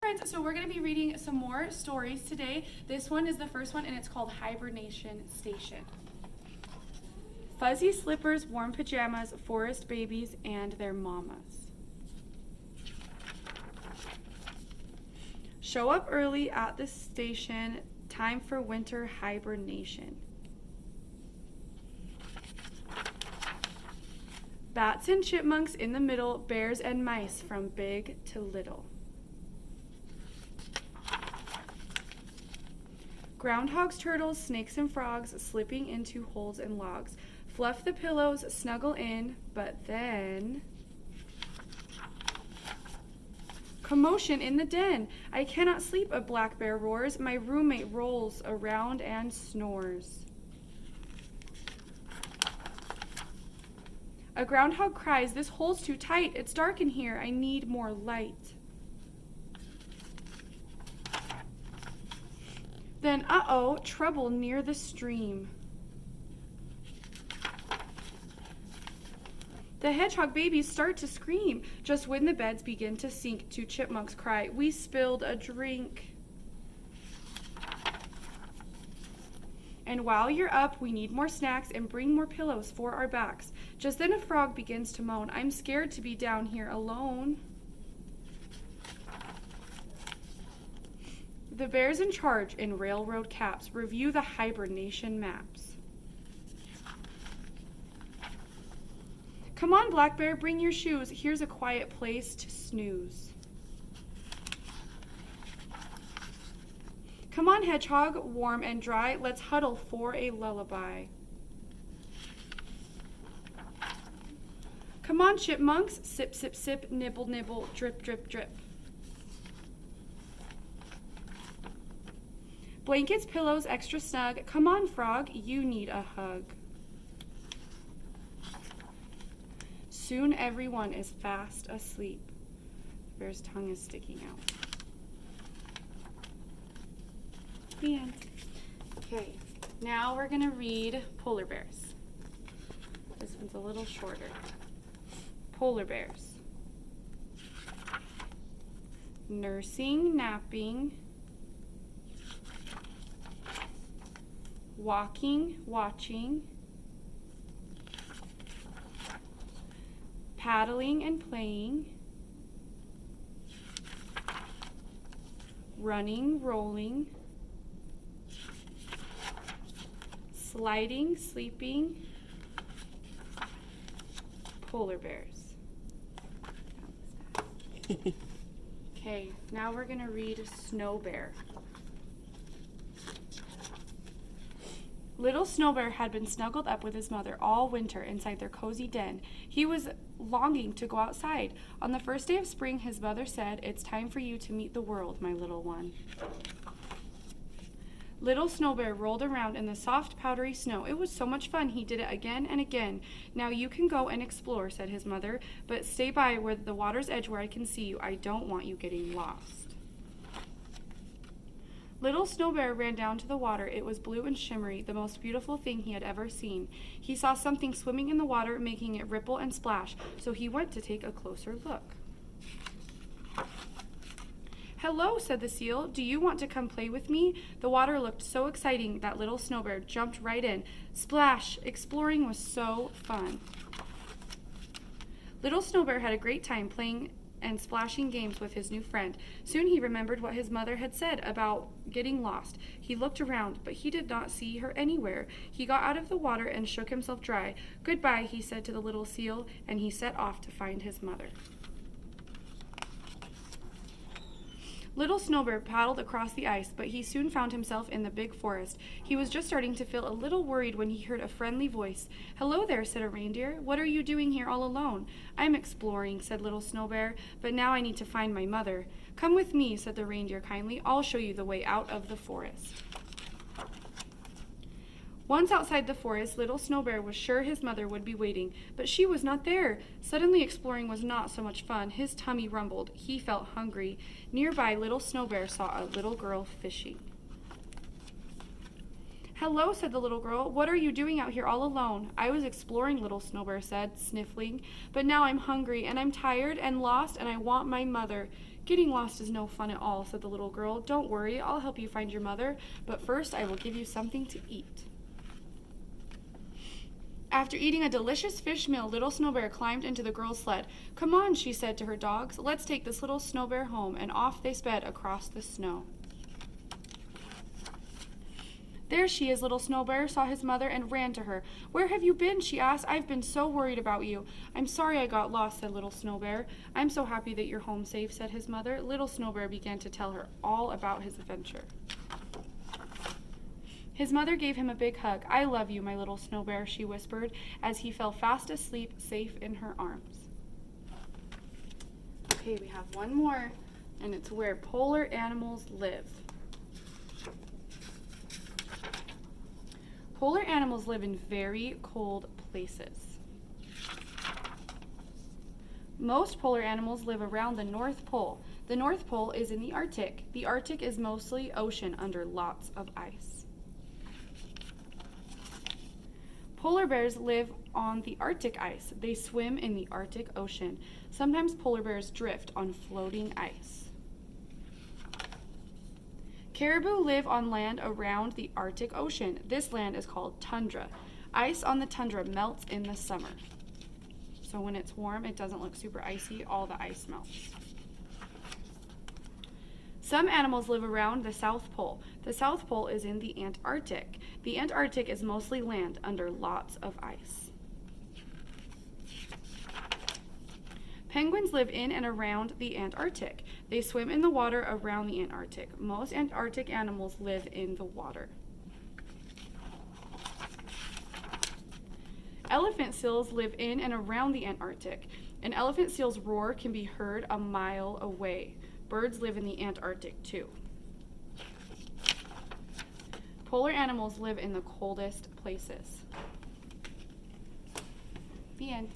Friends, so we're going to be reading some more stories today. This one is the first one, and it's called Hibernation Station. Fuzzy slippers, warm pajamas, forest babies, and their mamas. Show up early at the station, time for winter hibernation. Bats and chipmunks in the middle, bears and mice from big to little. Groundhogs, turtles, snakes, and frogs slipping into holes and logs. Fluff the pillows, snuggle in, but then... Commotion in the den. I cannot sleep, a black bear roars. My roommate rolls around and snores. A groundhog cries, this hole's too tight. It's dark in here. I need more light. Then, uh-oh, trouble near the stream. The hedgehog babies start to scream. Just when the beds begin to sink, two chipmunks cry, we spilled a drink. And while you're up, we need more snacks and bring more pillows for our backs. Just then a frog begins to moan, I'm scared to be down here alone. The bears in charge in railroad caps review the hibernation maps. Come on, Black Bear, bring your shoes. Here's a quiet place to snooze. Come on, Hedgehog, warm and dry. Let's huddle for a lullaby. Come on, Chipmunks, sip, sip, sip, nibble, nibble, drip, drip, drip. Blankets, pillows, extra snug. Come on, Frog, you need a hug. Soon everyone is fast asleep. The bear's tongue is sticking out. The end. Okay, now we're gonna read Polar Bears. This one's a little shorter. Polar Bears. Nursing, napping, walking, watching, paddling and playing, running, rolling, sliding, sleeping, polar bears. Okay, now we're going to read Snow Bear. Little Snow Bear had been snuggled up with his mother all winter inside their cozy den. He was longing to go outside. On the first day of spring, his mother said, "It's time for you to meet the world, my little one." Little Snow Bear rolled around in the soft, powdery snow. It was so much fun, he did it again and again. "Now you can go and explore," said his mother, "but stay by where the water's edge where I can see you. I don't want you getting lost." Little Snow Bear ran down to the water. It was blue and shimmery, the most beautiful thing he had ever seen. He saw something swimming in the water, making it ripple and splash, so he went to take a closer look. "Hello," said the seal. "Do you want to come play with me?" The water looked so exciting that Little Snow Bear jumped right in. Splash! Exploring was so fun. Little Snow Bear had a great time playing and splashing games with his new friend. Soon he remembered what his mother had said about getting lost. He looked around, but he did not see her anywhere. He got out of the water and shook himself dry. "Goodbye," he said to the little seal, and he set off to find his mother. Little Snow Bear paddled across the ice, but he soon found himself in the big forest. He was just starting to feel a little worried when he heard a friendly voice. "Hello there," said a reindeer. "What are you doing here all alone?" "I'm exploring," said Little Snow Bear, "but now I need to find my mother." "Come with me," said the reindeer kindly. "I'll show you the way out of the forest." Once outside the forest, Little Snow Bear was sure his mother would be waiting, but she was not there. Suddenly exploring was not so much fun. His tummy rumbled. He felt hungry. Nearby, Little Snow Bear saw a little girl fishing. "Hello," said the little girl. "What are you doing out here all alone?" "I was exploring," Little Snow Bear said, sniffling. "But now I'm hungry, and I'm tired and lost, and I want my mother. Getting lost is no fun at all, said the little girl. Don't worry, I'll help you find your mother, but first I will give you something to eat. After eating a delicious fish meal, little Snow Bear climbed into the girl's sled. Come on, she said to her dogs, let's take this little Snow Bear home, and off they sped across the snow. There she is, little Snow Bear saw his mother and ran to her. Where have you been? She asked. I've been so worried about you. I'm sorry I got lost, said little Snow Bear. I'm so happy that you're home safe, said his mother. Little Snow Bear began to tell her all about his adventure. His mother gave him a big hug. I love you, my little Snow Bear, she whispered, as he fell fast asleep, safe in her arms. Okay, we have one more, and it's where polar animals live. Polar animals live in very cold places. Most polar animals live around the North Pole. The North Pole is in the Arctic. The Arctic is mostly ocean under lots of ice. Polar bears live on the Arctic ice. They swim in the Arctic Ocean. Sometimes polar bears drift on floating ice. Caribou live on land around the Arctic Ocean. This land is called tundra. Ice on the tundra melts in the summer. So when it's warm, it doesn't look super icy. All the ice melts. Some animals live around the South Pole. The South Pole is in the Antarctic. The Antarctic is mostly land under lots of ice. Penguins live in and around the Antarctic. They swim in the water around the Antarctic. Most Antarctic animals live in the water. Elephant seals live in and around the Antarctic. An elephant seal's roar can be heard a mile away. Birds live in the Antarctic too. Polar animals live in the coldest places. The end.